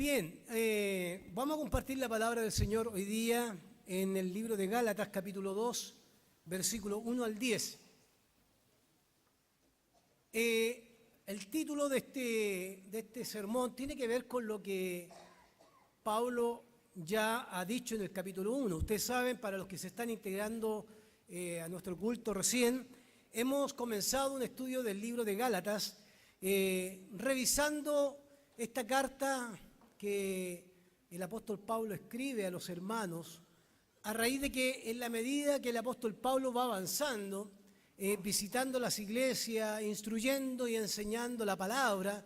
Bien, vamos a compartir la palabra del Señor hoy día en el libro de Gálatas, capítulo 2, versículo 1 al 10. El título de este sermón tiene que ver con lo que Pablo ya ha dicho en el capítulo 1. Ustedes saben, para los que se están integrando a nuestro culto recién, hemos comenzado un estudio del libro de Gálatas, revisando esta carta que el apóstol Pablo escribe a los hermanos, a raíz de que en la medida que el apóstol Pablo va avanzando, visitando las iglesias, instruyendo y enseñando la palabra,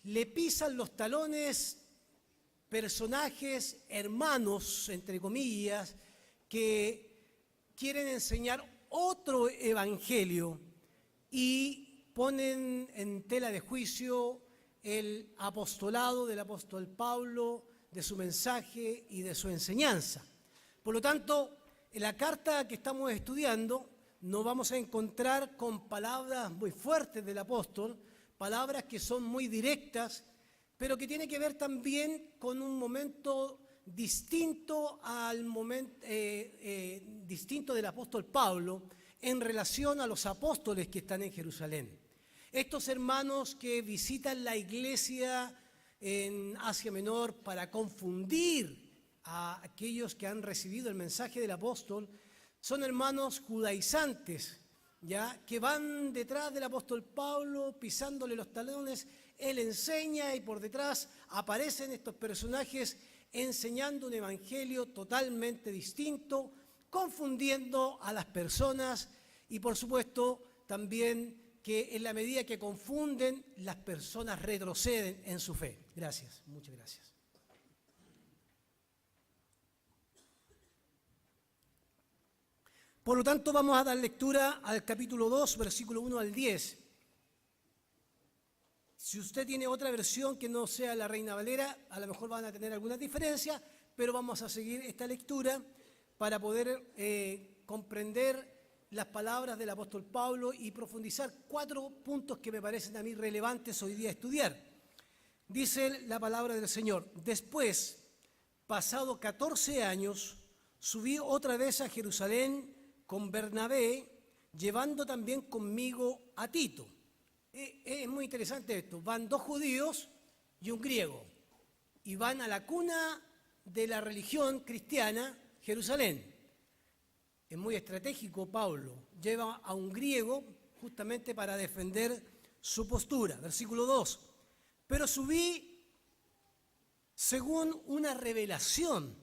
le pisan los talones personajes, hermanos, entre comillas, que quieren enseñar otro evangelio y ponen en tela de juicio el apostolado del apóstol Pablo, de su mensaje y de su enseñanza. Por lo tanto, en la carta que estamos estudiando nos vamos a encontrar con palabras muy fuertes del apóstol, palabras que son muy directas, pero que tienen que ver también con un momento distinto al momento distinto del apóstol Pablo en relación a los apóstoles que están en Jerusalén. Estos hermanos que visitan la iglesia en Asia Menor para confundir a aquellos que han recibido el mensaje del apóstol, son hermanos judaizantes, ¿ya? Que van detrás del apóstol Pablo, pisándole los talones. Él enseña y por detrás aparecen estos personajes enseñando un evangelio totalmente distinto, confundiendo a las personas y por supuesto también que en la medida que confunden, las personas retroceden en su fe. Gracias, muchas gracias. Por lo tanto, vamos a dar lectura al capítulo 2, versículo 1 al 10. Si usted tiene otra versión que no sea la Reina Valera, a lo mejor van a tener algunas diferencias, pero vamos a seguir esta lectura para poder comprender las palabras del apóstol Pablo y profundizar 4 puntos que me parecen a mí relevantes hoy día estudiar. Dice la palabra del Señor: después, pasado 14 años, subí otra vez a Jerusalén con Bernabé, llevando también conmigo a Tito. Es muy interesante esto. Van 2 judíos y un griego, y van a la cuna de la religión cristiana, Jerusalén. Es muy estratégico Pablo, lleva a un griego justamente para defender su postura. Versículo 2, pero subí según una revelación,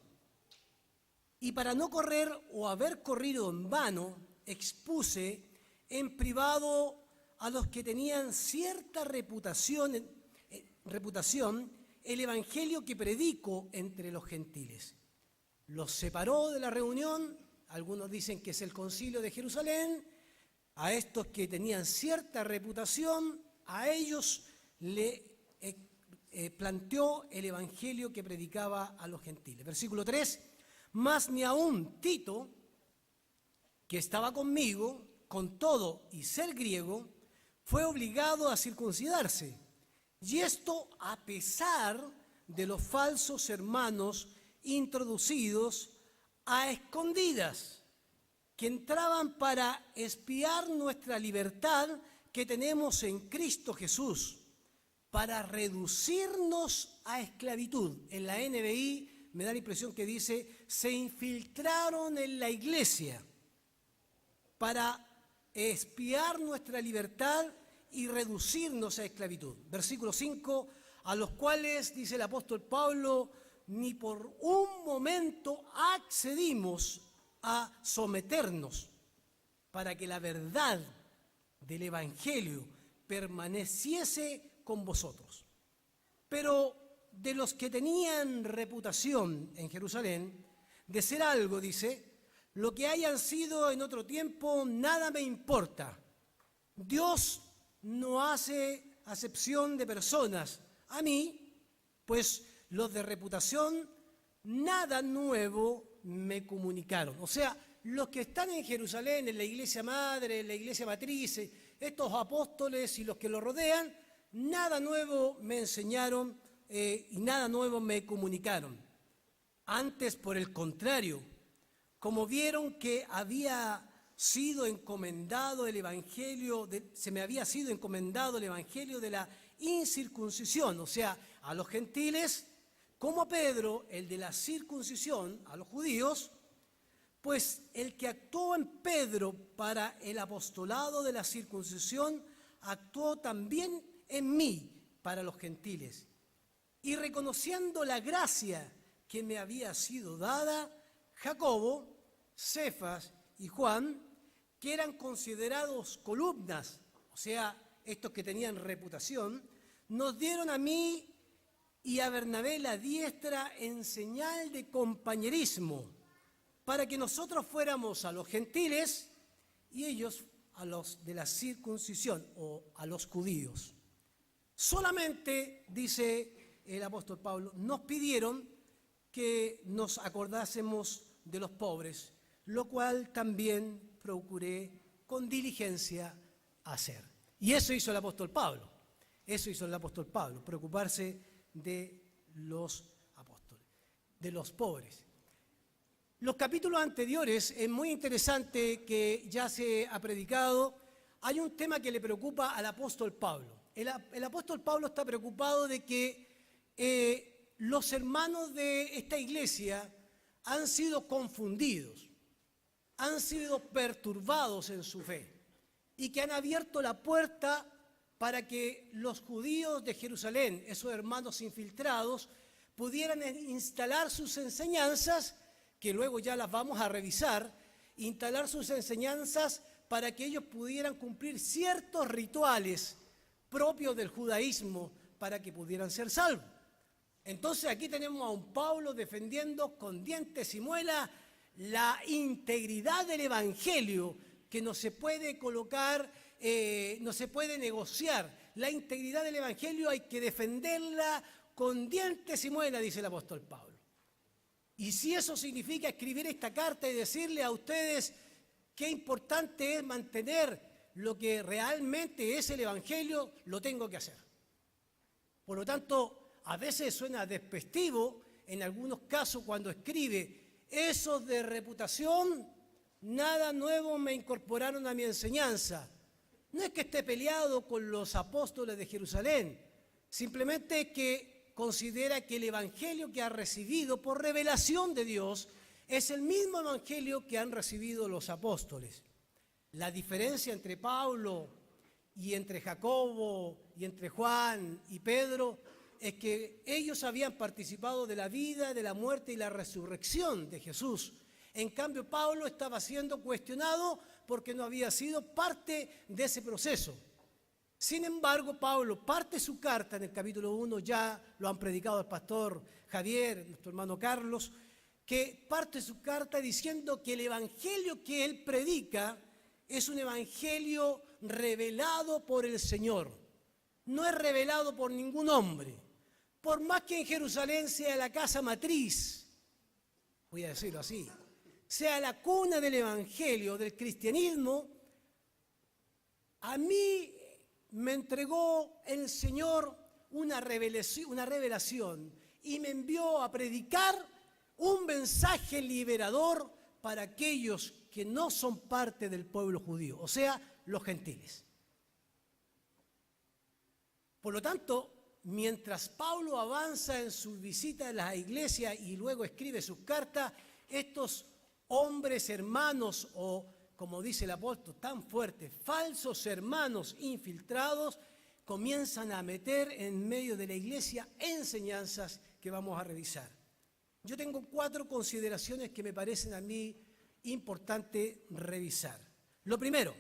y para no correr o haber corrido en vano, expuse en privado a los que tenían cierta reputación el evangelio que predico entre los gentiles. Los separó de la reunión. Algunos dicen que es el concilio de Jerusalén. A estos que tenían cierta reputación, a ellos le planteó el evangelio que predicaba a los gentiles. Versículo 3, mas ni aun Tito, que estaba conmigo, con todo y ser griego, fue obligado a circuncidarse. Y esto a pesar de los falsos hermanos introducidos a escondidas, que entraban para espiar nuestra libertad que tenemos en Cristo Jesús, para reducirnos a esclavitud. En la NBI me da la impresión que dice, se infiltraron en la iglesia para espiar nuestra libertad y reducirnos a esclavitud. Versículo 5, a los cuales, dice el apóstol Pablo, ni por un momento accedimos a someternos para que la verdad del evangelio permaneciese con vosotros. Pero de los que tenían reputación en Jerusalén, de ser algo, dice, lo que hayan sido en otro tiempo, nada me importa. Dios no hace acepción de personas. A mí, pues los de reputación, nada nuevo me comunicaron. O sea, los que están en Jerusalén, en la iglesia madre, en la iglesia matriz, estos apóstoles y los que lo rodean, nada nuevo me enseñaron y nada nuevo me comunicaron. Antes, por el contrario, como vieron que había sido encomendado el evangelio, se me había sido encomendado el evangelio de la incircuncisión, o sea, a los gentiles, como a Pedro, el de la circuncisión, a los judíos, pues el que actuó en Pedro para el apostolado de la circuncisión, actuó también en mí para los gentiles. Y reconociendo la gracia que me había sido dada, Jacobo, Cefas y Juan, que eran considerados columnas, o sea, estos que tenían reputación, nos dieron a mí y a Bernabé la diestra en señal de compañerismo, para que nosotros fuéramos a los gentiles y ellos a los de la circuncisión o a los judíos. Solamente, dice el apóstol Pablo, nos pidieron que nos acordásemos de los pobres, lo cual también procuré con diligencia hacer. Y eso hizo el apóstol Pablo, preocuparse de los apóstoles, de los pobres. Los capítulos anteriores, es muy interesante que ya se ha predicado, hay un tema que le preocupa al apóstol Pablo. El apóstol Pablo está preocupado de que los hermanos de esta iglesia han sido confundidos, han sido perturbados en su fe y que han abierto la puerta para que los judíos de Jerusalén, esos hermanos infiltrados, pudieran instalar sus enseñanzas, que luego ya las vamos a revisar, instalar sus enseñanzas para que ellos pudieran cumplir ciertos rituales propios del judaísmo para que pudieran ser salvos. Entonces aquí tenemos a un Pablo defendiendo con dientes y muelas la integridad del evangelio, que no se puede colocar, no se puede negociar. La integridad del evangelio hay que defenderla con dientes y muelas, dice el apóstol Pablo. Y si eso significa escribir esta carta y decirle a ustedes qué importante es mantener lo que realmente es el evangelio, lo tengo que hacer. Por lo tanto, a veces suena despectivo, en algunos casos cuando escribe, esos de reputación, nada nuevo me incorporaron a mi enseñanza. No es que esté peleado con los apóstoles de Jerusalén, simplemente es que considera que el evangelio que ha recibido por revelación de Dios es el mismo evangelio que han recibido los apóstoles. La diferencia entre Pablo y entre Jacobo y entre Juan y Pedro es que ellos habían participado de la vida, de la muerte y la resurrección de Jesús. En cambio, Pablo estaba siendo cuestionado porque no había sido parte de ese proceso. Sin embargo, Pablo parte su carta en el capítulo 1, ya lo han predicado el pastor Javier, nuestro hermano Carlos, que parte su carta diciendo que el evangelio que él predica es un evangelio revelado por el Señor. No es revelado por ningún hombre. Por más que en Jerusalén sea la casa matriz, voy a decirlo así, sea la cuna del evangelio, del cristianismo, a mí me entregó el Señor una revelación y me envió a predicar un mensaje liberador para aquellos que no son parte del pueblo judío, o sea, los gentiles. Por lo tanto, mientras Pablo avanza en su visita a las iglesias y luego escribe sus cartas, estos hombres hermanos o, como dice el apóstol tan fuerte, falsos hermanos infiltrados, comienzan a meter en medio de la iglesia enseñanzas que vamos a revisar. Yo tengo 4 consideraciones que me parecen a mí importante revisar. Lo primero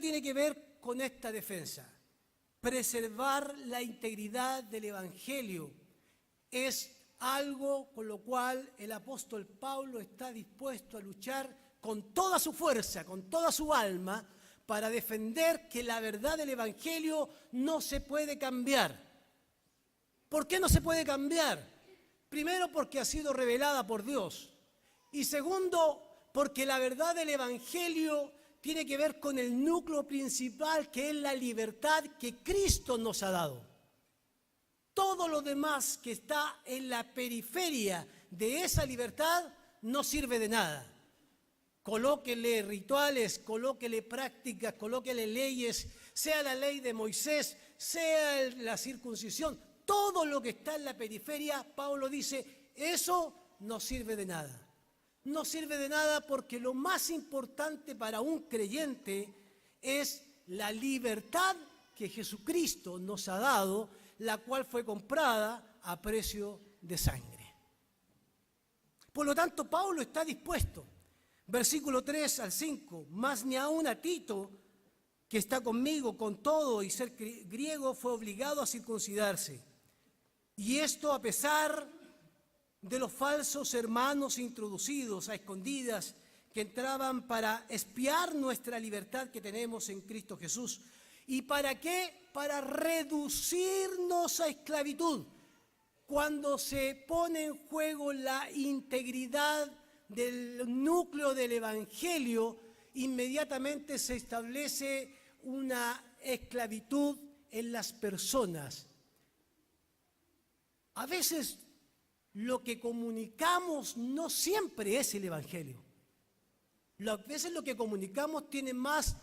tiene que ver con esta defensa. Preservar la integridad del evangelio es algo con lo cual el apóstol Pablo está dispuesto a luchar con toda su fuerza, con toda su alma, para defender que la verdad del evangelio no se puede cambiar. ¿Por qué no se puede cambiar? Primero, porque ha sido revelada por Dios. Y segundo, porque la verdad del evangelio tiene que ver con el núcleo principal, que es la libertad que Cristo nos ha dado. todo lo demás que está en la periferia de esa libertad no sirve de nada. Colóquele rituales, colóquele prácticas, colóquele leyes, sea la ley de Moisés, sea la circuncisión, todo lo que está en la periferia, Pablo dice, eso no sirve de nada. No sirve de nada porque lo más importante para un creyente es la libertad que Jesucristo nos ha dado, la cual fue comprada a precio de sangre. Por lo tanto, Pablo está dispuesto, versículo 3 al 5, más ni aun a Tito, que está conmigo con todo y ser griego, fue obligado a circuncidarse. Y esto a pesar de los falsos hermanos introducidos a escondidas que entraban para espiar nuestra libertad que tenemos en Cristo Jesús. ¿Y para qué? Para reducirnos a esclavitud. Cuando se pone en juego la integridad del núcleo del Evangelio, inmediatamente se establece una esclavitud en las personas. A veces lo que comunicamos no siempre es el Evangelio. A veces lo que comunicamos tiene más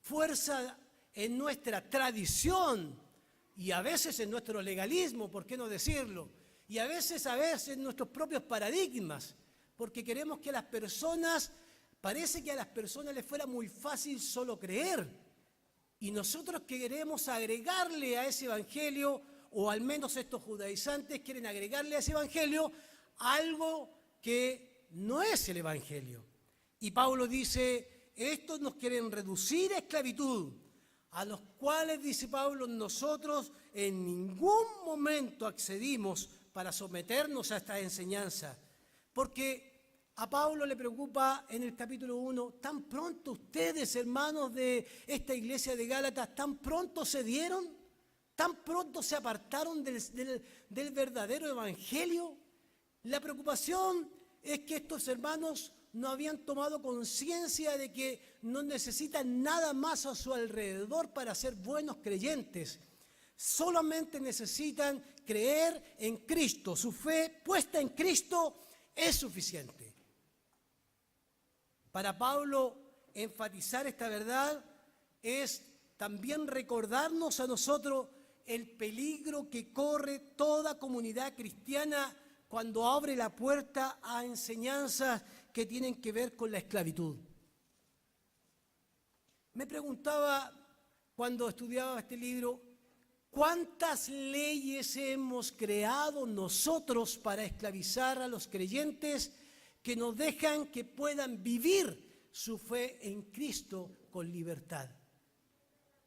fuerza en nuestra tradición y a veces en nuestro legalismo, ¿por qué no decirlo? Y a veces en nuestros propios paradigmas, porque queremos que las personas, parece que a las personas les fuera muy fácil solo creer. Y nosotros queremos agregarle a ese evangelio, o al menos estos judaizantes quieren agregarle a ese evangelio algo que no es el evangelio. Y Pablo dice, estos nos quieren reducir a esclavitud, a los cuales, dice Pablo, nosotros en ningún momento accedimos para someternos a esta enseñanza. Porque a Pablo le preocupa en el capítulo 1, tan pronto ustedes, hermanos de esta iglesia de Gálatas, tan pronto se dieron, tan pronto se apartaron del verdadero evangelio. La preocupación es que estos hermanos no habían tomado conciencia de que no necesitan nada más a su alrededor para ser buenos creyentes. Solamente necesitan creer en Cristo. Su fe puesta en Cristo es suficiente. Para Pablo, enfatizar esta verdad es también recordarnos a nosotros el peligro que corre toda comunidad cristiana cuando abre la puerta a enseñanzas que tienen que ver con la esclavitud. Me preguntaba cuando estudiaba este libro, ¿cuántas leyes hemos creado nosotros para esclavizar a los creyentes que nos dejan que puedan vivir su fe en Cristo con libertad?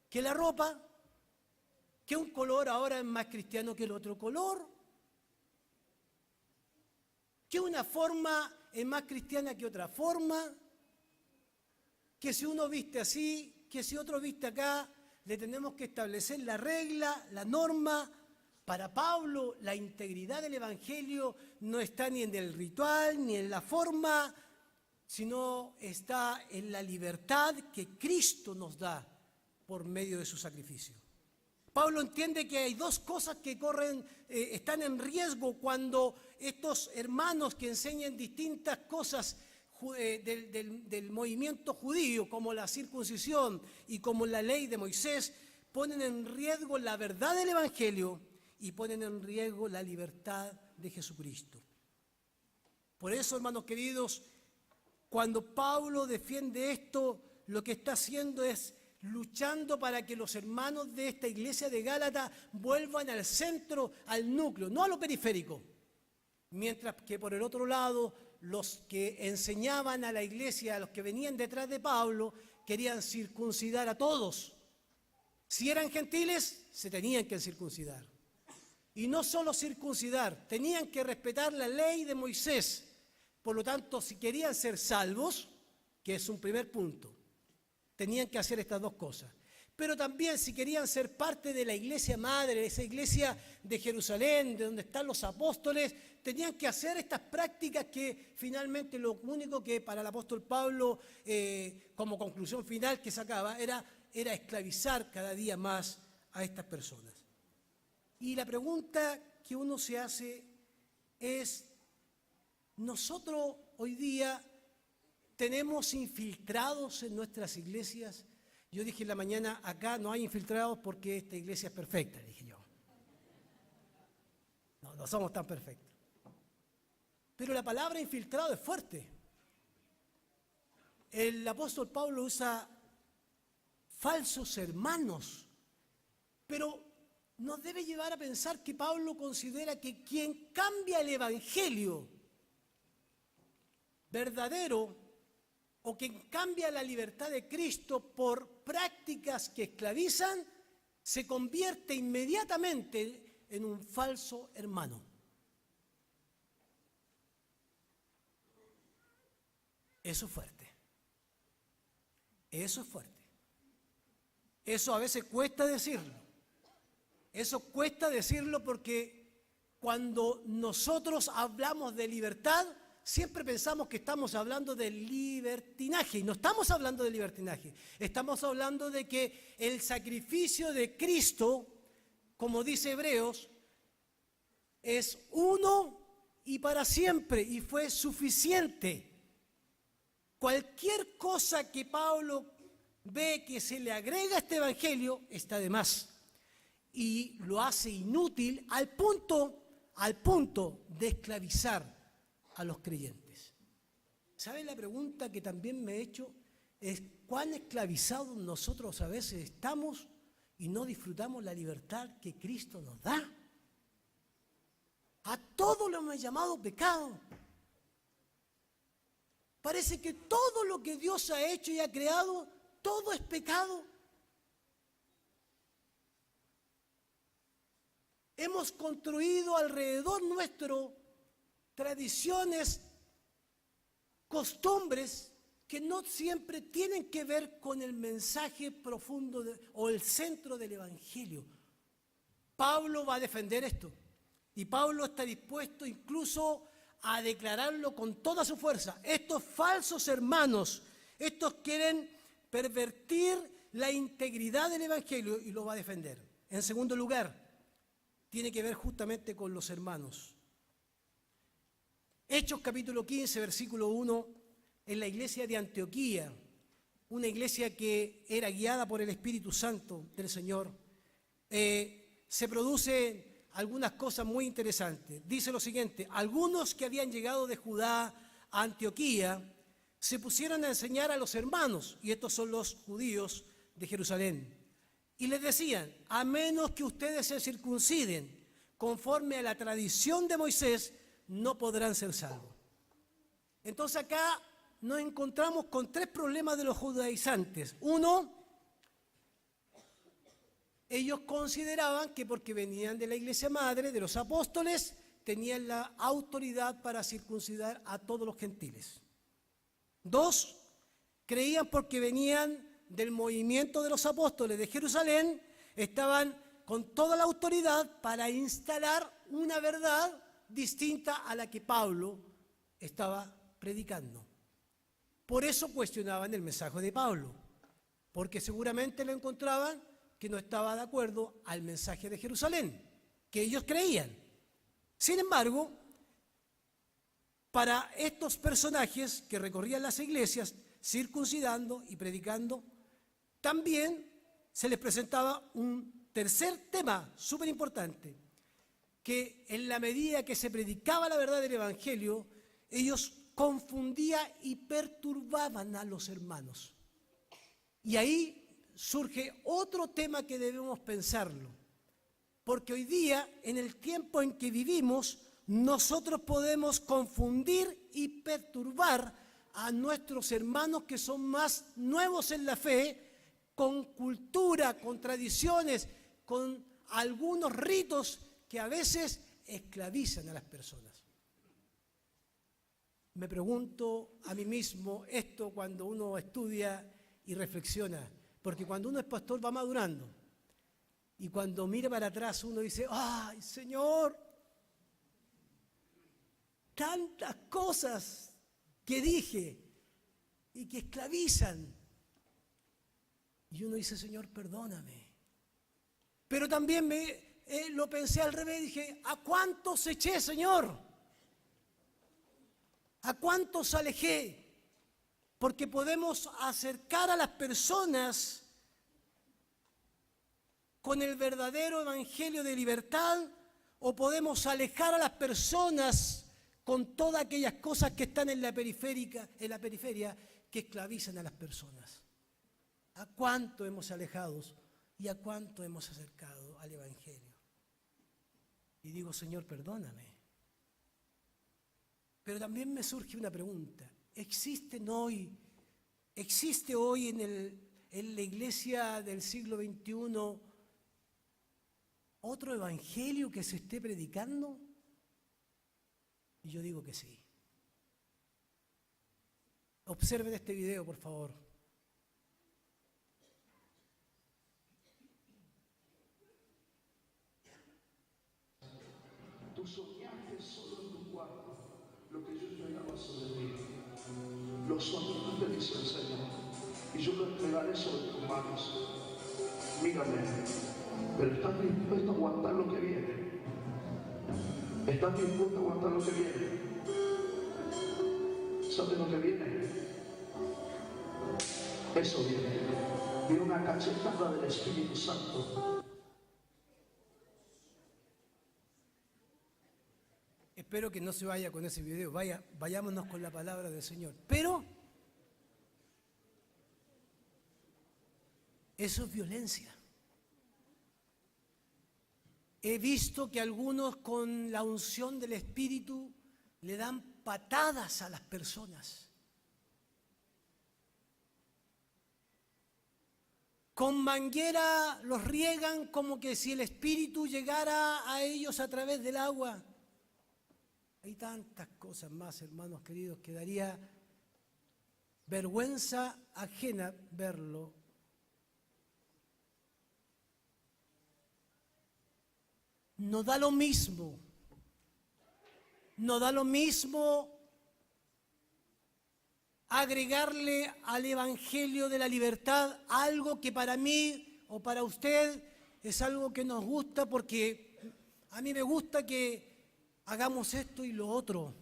Que la ropa, que un color ahora es más cristiano que el otro color, que una forma es más cristiana que otra forma, que si uno viste así, que si otro viste acá, le tenemos que establecer la regla, la norma. Para Pablo, la integridad del Evangelio no está ni en el ritual, ni en la forma, sino está en la libertad que Cristo nos da por medio de su sacrificio. Pablo entiende que hay dos cosas que están en riesgo cuando estos hermanos que enseñan distintas cosas del movimiento judío, como la circuncisión y como la ley de Moisés, ponen en riesgo la verdad del Evangelio y ponen en riesgo la libertad de Jesucristo. Por eso, hermanos queridos, cuando Pablo defiende esto, lo que está haciendo es luchando para que los hermanos de esta iglesia de Gálatas vuelvan al centro, al núcleo, no a lo periférico. Mientras que por el otro lado, los que enseñaban a la iglesia, a los que venían detrás de Pablo, querían circuncidar a todos. Si eran gentiles, se tenían que circuncidar. Y no solo circuncidar, tenían que respetar la ley de Moisés. Por lo tanto, si querían ser salvos, que es un primer punto, tenían que hacer estas dos cosas. Pero también si querían ser parte de la iglesia madre, de esa iglesia de Jerusalén, de donde están los apóstoles, tenían que hacer estas prácticas que finalmente lo único que para el apóstol Pablo, como conclusión final que sacaba, era esclavizar cada día más a estas personas. Y la pregunta que uno se hace es, nosotros hoy día tenemos infiltrados en nuestras iglesias. Yo dije en la mañana, acá no hay infiltrados porque esta iglesia es perfecta, dije yo. No somos tan perfectos. Pero la palabra infiltrado es fuerte. El apóstol Pablo usa falsos hermanos, pero nos debe llevar a pensar que Pablo considera que quien cambia el evangelio verdadero o quien cambia la libertad de Cristo por prácticas que esclavizan, se convierte inmediatamente en un falso hermano. Eso es fuerte. Eso es fuerte. Eso a veces cuesta decirlo. Eso cuesta decirlo porque cuando nosotros hablamos de libertad, siempre pensamos que estamos hablando de libertinaje. Y no estamos hablando de libertinaje. Estamos hablando de que el sacrificio de Cristo, como dice Hebreos, es uno y para siempre, y fue suficiente. Cualquier cosa que Pablo ve que se le agrega a este evangelio está de más. Y lo hace inútil al punto de esclavizar a los creyentes. ¿Saben? La pregunta que también me he hecho es cuán esclavizados nosotros a veces estamos y no disfrutamos la libertad que Cristo nos da. A todo lo hemos llamado pecado. Parece que todo lo que Dios ha hecho y ha creado, todo es pecado. Hemos construido alrededor nuestro tradiciones, costumbres que no siempre tienen que ver con el mensaje profundo o el centro del Evangelio. Pablo va a defender esto y Pablo está dispuesto incluso a declararlo con toda su fuerza. Estos falsos hermanos, estos quieren pervertir la integridad del Evangelio y lo va a defender. En segundo lugar, tiene que ver justamente con los hermanos. Hechos capítulo 15, versículo 1, en la iglesia de Antioquía, una iglesia que era guiada por el Espíritu Santo del Señor, se producen algunas cosas muy interesantes. Dice lo siguiente: algunos que habían llegado de Judá a Antioquía se pusieron a enseñar a los hermanos, y estos son los judíos de Jerusalén, y les decían: a menos que ustedes se circunciden conforme a la tradición de Moisés, no podrán ser salvos. Entonces acá nos encontramos con tres problemas de los judaizantes. Uno, ellos consideraban que porque venían de la iglesia madre, de los apóstoles, tenían la autoridad para circuncidar a todos los gentiles. Dos, creían porque venían del movimiento de los apóstoles de Jerusalén, estaban con toda la autoridad para instalar una verdad distinta a la que Pablo estaba predicando. Por eso cuestionaban el mensaje de Pablo, porque seguramente lo encontraban que no estaba de acuerdo al mensaje de Jerusalén, que ellos creían. Sin embargo, para estos personajes que recorrían las iglesias circuncidando y predicando, también se les presentaba un tercer tema súper importante, que en la medida que se predicaba la verdad del Evangelio, ellos confundían y perturbaban a los hermanos. Y ahí surge otro tema que debemos pensarlo, porque hoy día, en el tiempo en que vivimos, nosotros podemos confundir y perturbar a nuestros hermanos que son más nuevos en la fe, con cultura, con tradiciones, con algunos ritos que a veces esclavizan a las personas. Me pregunto a mí mismo esto cuando uno estudia y reflexiona, porque cuando uno es pastor va madurando, y cuando mira para atrás uno dice: ¡ay, Señor! Tantas cosas que dije y que esclavizan. Y uno dice: Señor, perdóname. Pero también lo pensé al revés, dije, ¿a cuántos eché, Señor? ¿A cuántos alejé? Porque podemos acercar a las personas con el verdadero evangelio de libertad, o podemos alejar a las personas con todas aquellas cosas que están en la periferia que esclavizan a las personas. ¿A cuánto hemos alejado y a cuánto hemos acercado al evangelio? Y digo, Señor, perdóname. Pero también me surge una pregunta. ¿Existe hoy en la iglesia del siglo XXI otro evangelio que se esté predicando? Y yo digo que sí. Observen este video, por favor. Tú soñaste solo en tu cuarto lo que yo entregaba sobre ti. Los sueños te dice el Señor, y yo lo entregaré sobre tus manos. Mírame, pero estás dispuesto a aguantar lo que viene. ¿Estás dispuesto a aguantar lo que viene? ¿Sabes lo que viene? Eso viene. Viene una cachetada del Espíritu Santo. Espero que no se vaya con ese video, vayámonos con la palabra del Señor. Pero eso es violencia. He visto que algunos con la unción del Espíritu le dan patadas a las personas. Con manguera los riegan como que si el Espíritu llegara a ellos a través del agua. Hay tantas cosas más, hermanos queridos, que daría vergüenza ajena verlo. No da lo mismo agregarle al Evangelio de la libertad algo que para mí o para usted es algo que nos gusta, porque a mí me gusta que hagamos esto y lo otro,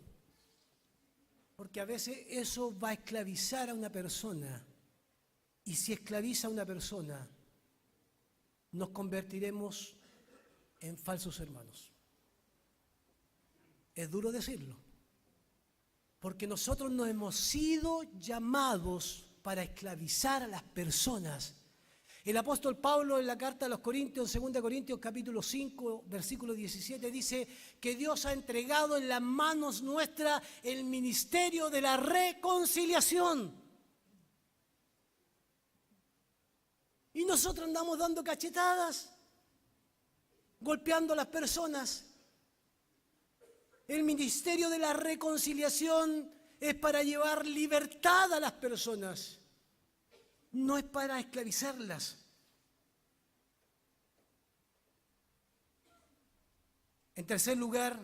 porque a veces eso va a esclavizar a una persona, y si esclaviza a una persona, nos convertiremos en falsos hermanos. Es duro decirlo, porque nosotros no hemos sido llamados para esclavizar a las personas. El apóstol Pablo en la carta a los Corintios, en 2 Corintios capítulo 5, versículo 17, dice que Dios ha entregado en las manos nuestras el ministerio de la reconciliación. Y nosotros andamos dando cachetadas, golpeando a las personas. El ministerio de la reconciliación es para llevar libertad a las personas, no es para esclavizarlas. En tercer lugar,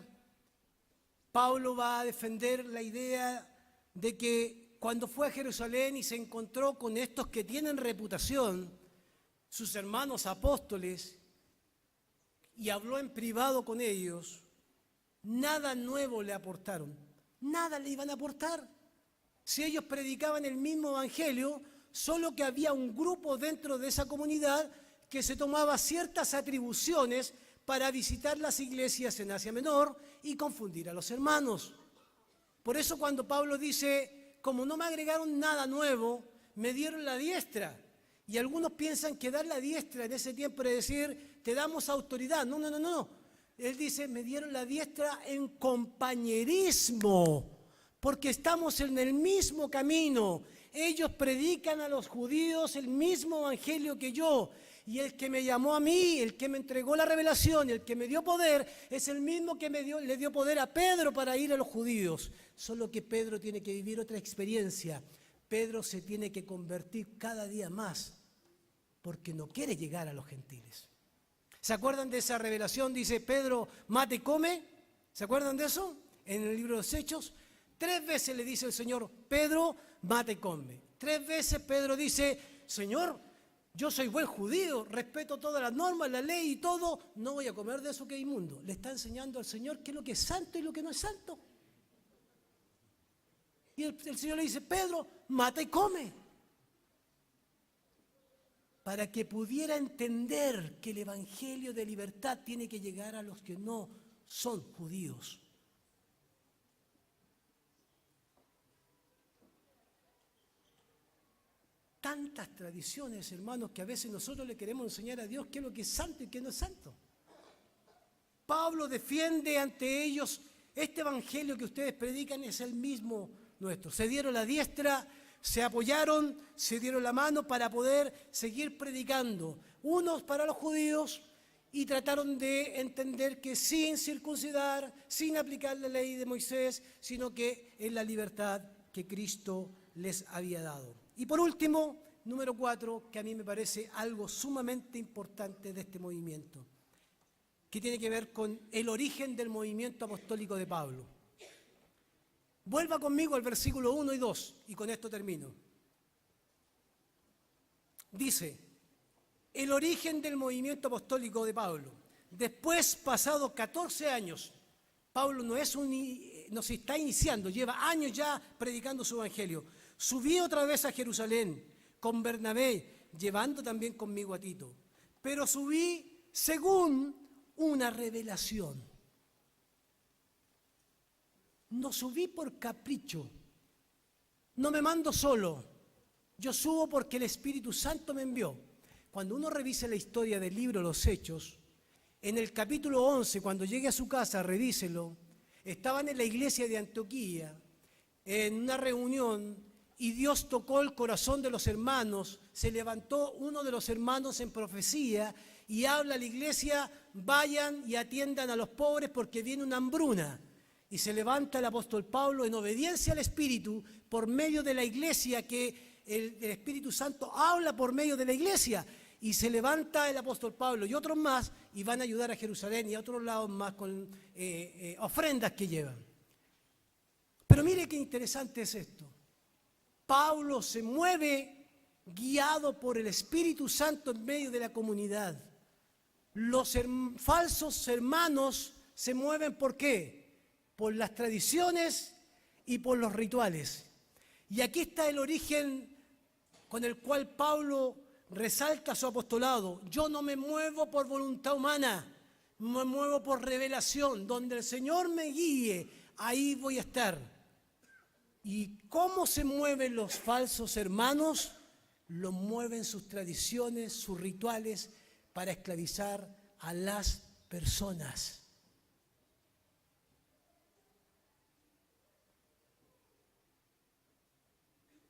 Pablo va a defender la idea de que cuando fue a Jerusalén y se encontró con estos que tienen reputación, sus hermanos apóstoles, y habló en privado con ellos, nada nuevo le aportaron, nada le iban a aportar. Si ellos predicaban el mismo evangelio, solo que había un grupo dentro de esa comunidad que se tomaba ciertas atribuciones para visitar las iglesias en Asia Menor y confundir a los hermanos. Por eso cuando Pablo dice, como no me agregaron nada nuevo, me dieron la diestra. Y algunos piensan que dar la diestra en ese tiempo es decir, te damos autoridad. No. Él dice, me dieron la diestra en compañerismo, porque estamos en el mismo camino. Ellos predican a los judíos el mismo evangelio que yo. Y el que me llamó a mí, el que me entregó la revelación, el que me dio poder, es el mismo que le dio poder a Pedro para ir a los judíos. Solo que Pedro tiene que vivir otra experiencia. Pedro se tiene que convertir cada día más, porque no quiere llegar a los gentiles. ¿Se acuerdan de esa revelación? Dice Pedro, mate y come. ¿Se acuerdan de eso? En el libro de los Hechos. 3 veces le dice el Señor, Pedro, mate y come. 3 veces Pedro dice, Señor, Yo soy buen judío, respeto todas las normas, la ley y todo, no voy a comer de eso que es inmundo. Le está enseñando al Señor qué es lo que es santo y lo que no es santo. Y el Señor le dice, Pedro, mata y come. Para que pudiera entender que el evangelio de libertad tiene que llegar a los que no son judíos. Tantas tradiciones, hermanos, que a veces nosotros le queremos enseñar a Dios qué es lo que es santo y qué no es santo. Pablo defiende ante ellos, este evangelio que ustedes predican es el mismo nuestro. Se dieron la diestra, se apoyaron, se dieron la mano para poder seguir predicando. Unos para los judíos y trataron de entender que sin circuncidar, sin aplicar la ley de Moisés, sino que en la libertad que Cristo les había dado. Y por último, número 4, que a mí me parece algo sumamente importante de este movimiento, que tiene que ver con el origen del movimiento apostólico de Pablo. Vuelva conmigo al versículo 1 y 2, y con esto termino. Dice, el origen del movimiento apostólico de Pablo. Después, pasados 14 años, Pablo no se está iniciando, lleva años ya predicando su evangelio. Subí otra vez a Jerusalén con Bernabé, llevando también conmigo a Tito. Pero subí según una revelación. No subí por capricho. No me mando solo. Yo subo porque el Espíritu Santo me envió. Cuando uno revise la historia del libro Los Hechos, en el capítulo 11, cuando llegue a su casa, revíselo, estaban en la iglesia de Antioquía, en una reunión, y Dios tocó el corazón de los hermanos, se levantó uno de los hermanos en profecía y habla a la iglesia, vayan y atiendan a los pobres porque viene una hambruna. Y se levanta el apóstol Pablo en obediencia al Espíritu por medio de la iglesia, que el Espíritu Santo habla por medio de la iglesia. Y se levanta el apóstol Pablo y otros más y van a ayudar a Jerusalén y a otros lados más con ofrendas que llevan. Pero mire qué interesante es esto. Pablo se mueve guiado por el Espíritu Santo en medio de la comunidad. Los falsos hermanos se mueven ¿por qué? Por las tradiciones y por los rituales. Y aquí está el origen con el cual Pablo resalta su apostolado. Yo no me muevo por voluntad humana, me muevo por revelación. Donde el Señor me guíe, ahí voy a estar. ¿Y cómo se mueven los falsos hermanos? Los mueven sus tradiciones, sus rituales, para esclavizar a las personas.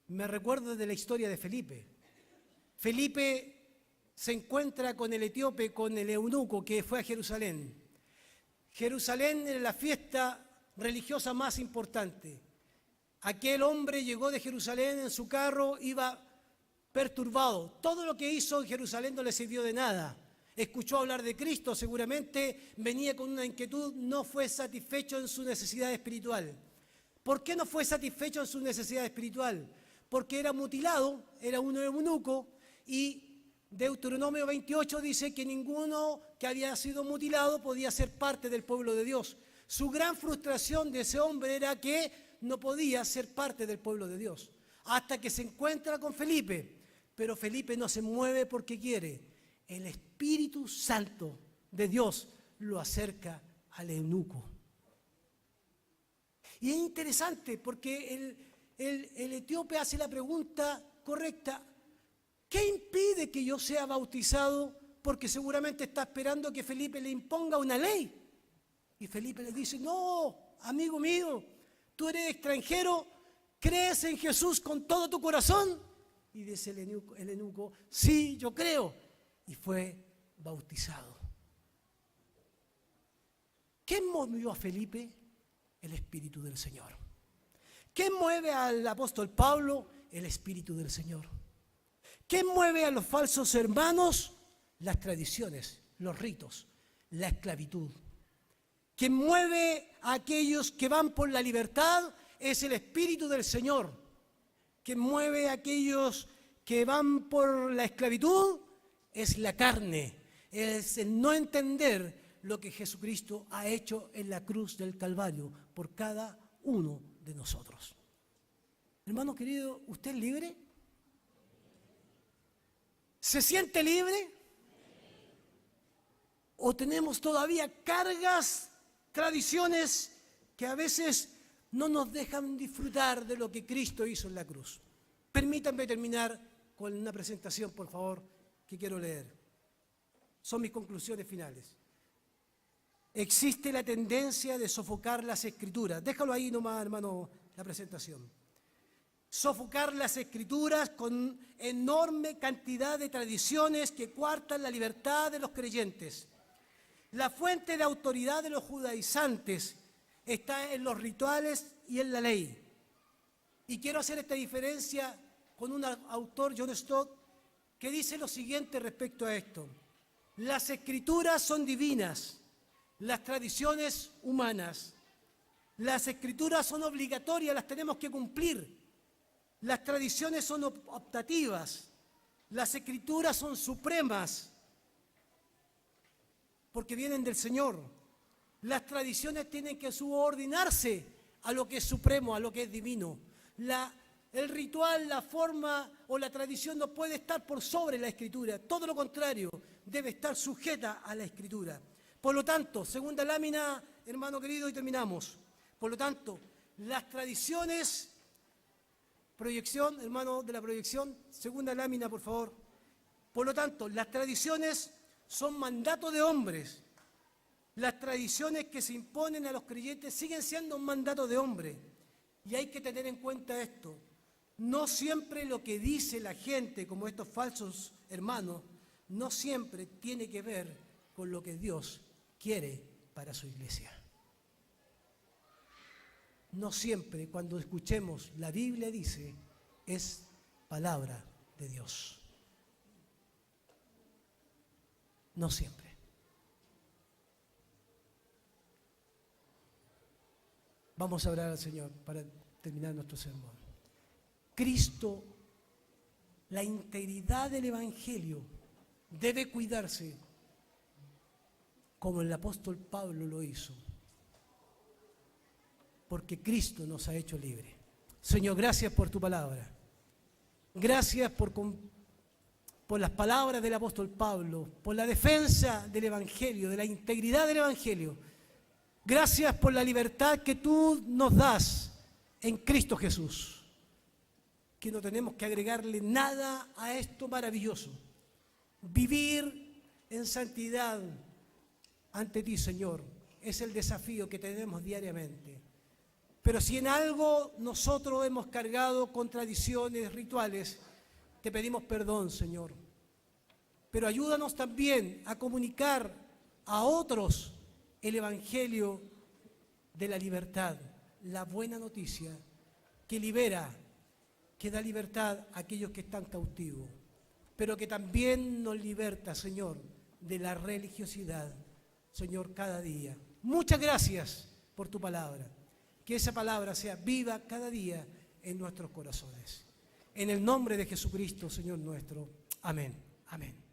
Me recuerdo de la historia de Felipe. Felipe se encuentra con el etíope, con el eunuco que fue a Jerusalén. Jerusalén era la fiesta religiosa más importante. Aquel hombre llegó de Jerusalén en su carro, iba perturbado. Todo lo que hizo en Jerusalén no le sirvió de nada. Escuchó hablar de Cristo, seguramente venía con una inquietud, no fue satisfecho en su necesidad espiritual. ¿Por qué no fue satisfecho en su necesidad espiritual? Porque era mutilado, era un eunuco, y Deuteronomio 28 dice que ninguno que había sido mutilado podía ser parte del pueblo de Dios. Su gran frustración de ese hombre era que no podía ser parte del pueblo de Dios, hasta que se encuentra con Felipe. Pero Felipe no se mueve porque quiere. El Espíritu Santo de Dios lo acerca al eunuco. Y es interesante porque el etíope hace la pregunta correcta: ¿qué impide que yo sea bautizado? Porque seguramente está esperando que Felipe le imponga una ley. Y Felipe le dice: no, amigo mío, tú eres extranjero, ¿crees en Jesús con todo tu corazón? Y dice el eunuco: sí, yo creo. Y fue bautizado. ¿Qué movió a Felipe? El Espíritu del Señor. ¿Qué mueve al apóstol Pablo? El Espíritu del Señor. ¿Qué mueve a los falsos hermanos? Las tradiciones, los ritos, la esclavitud. ¿Qué mueve a aquellos que van por la libertad? Es el Espíritu del Señor. ¿Qué mueve a aquellos que van por la esclavitud es la carne, es el no entender lo que Jesucristo ha hecho en la cruz del Calvario por cada uno de nosotros. Hermano querido, ¿usted es libre? ¿Se siente libre? ¿O tenemos todavía cargas, tradiciones que a veces no nos dejan disfrutar de lo que Cristo hizo en la cruz? Permítanme terminar con una presentación, por favor, que quiero leer. Son mis conclusiones finales. Existe la tendencia de sofocar las Escrituras. Déjalo ahí nomás, hermano, la presentación. Sofocar las Escrituras con enorme cantidad de tradiciones que coartan la libertad de los creyentes. La fuente de autoridad de los judaizantes está en los rituales y en la ley. Y quiero hacer esta diferencia con un autor, John Stott, que dice lo siguiente respecto a esto. Las Escrituras son divinas, las tradiciones humanas. Las Escrituras son obligatorias, las tenemos que cumplir. Las tradiciones son optativas. Las Escrituras son supremas, porque vienen del Señor. Las tradiciones tienen que subordinarse a lo que es supremo, a lo que es divino. El ritual, la forma o la tradición no puede estar por sobre la Escritura. Todo lo contrario, debe estar sujeta a la Escritura. Por lo tanto, segunda lámina, hermano querido, y terminamos. Por lo tanto, las tradiciones, proyección, hermano de la proyección, segunda lámina, por favor. Por lo tanto, las tradiciones son mandato de hombres. Las tradiciones que se imponen a los creyentes siguen siendo un mandato de hombre. Y hay que tener en cuenta esto. No siempre lo que dice la gente, como estos falsos hermanos, no siempre tiene que ver con lo que Dios quiere para su iglesia. No siempre cuando escuchemos la Biblia dice, es palabra de Dios. No siempre. Vamos a orar al Señor para terminar nuestro sermón. Cristo, la integridad del Evangelio debe cuidarse como el apóstol Pablo lo hizo, porque Cristo nos ha hecho libres. Señor, gracias por tu palabra. Gracias por las palabras del apóstol Pablo, por la defensa del Evangelio, de la integridad del Evangelio. Gracias por la libertad que tú nos das en Cristo Jesús, que no tenemos que agregarle nada a esto maravilloso. Vivir en santidad ante ti, Señor, es el desafío que tenemos diariamente. Pero si en algo nosotros hemos cargado con tradiciones, rituales, te pedimos perdón, Señor. Pero ayúdanos también a comunicar a otros el Evangelio de la libertad, la buena noticia que libera, que da libertad a aquellos que están cautivos, pero que también nos liberta, Señor, de la religiosidad, Señor, cada día. Muchas gracias por tu palabra. Que esa palabra sea viva cada día en nuestros corazones. En el nombre de Jesucristo, Señor nuestro. Amén. Amén.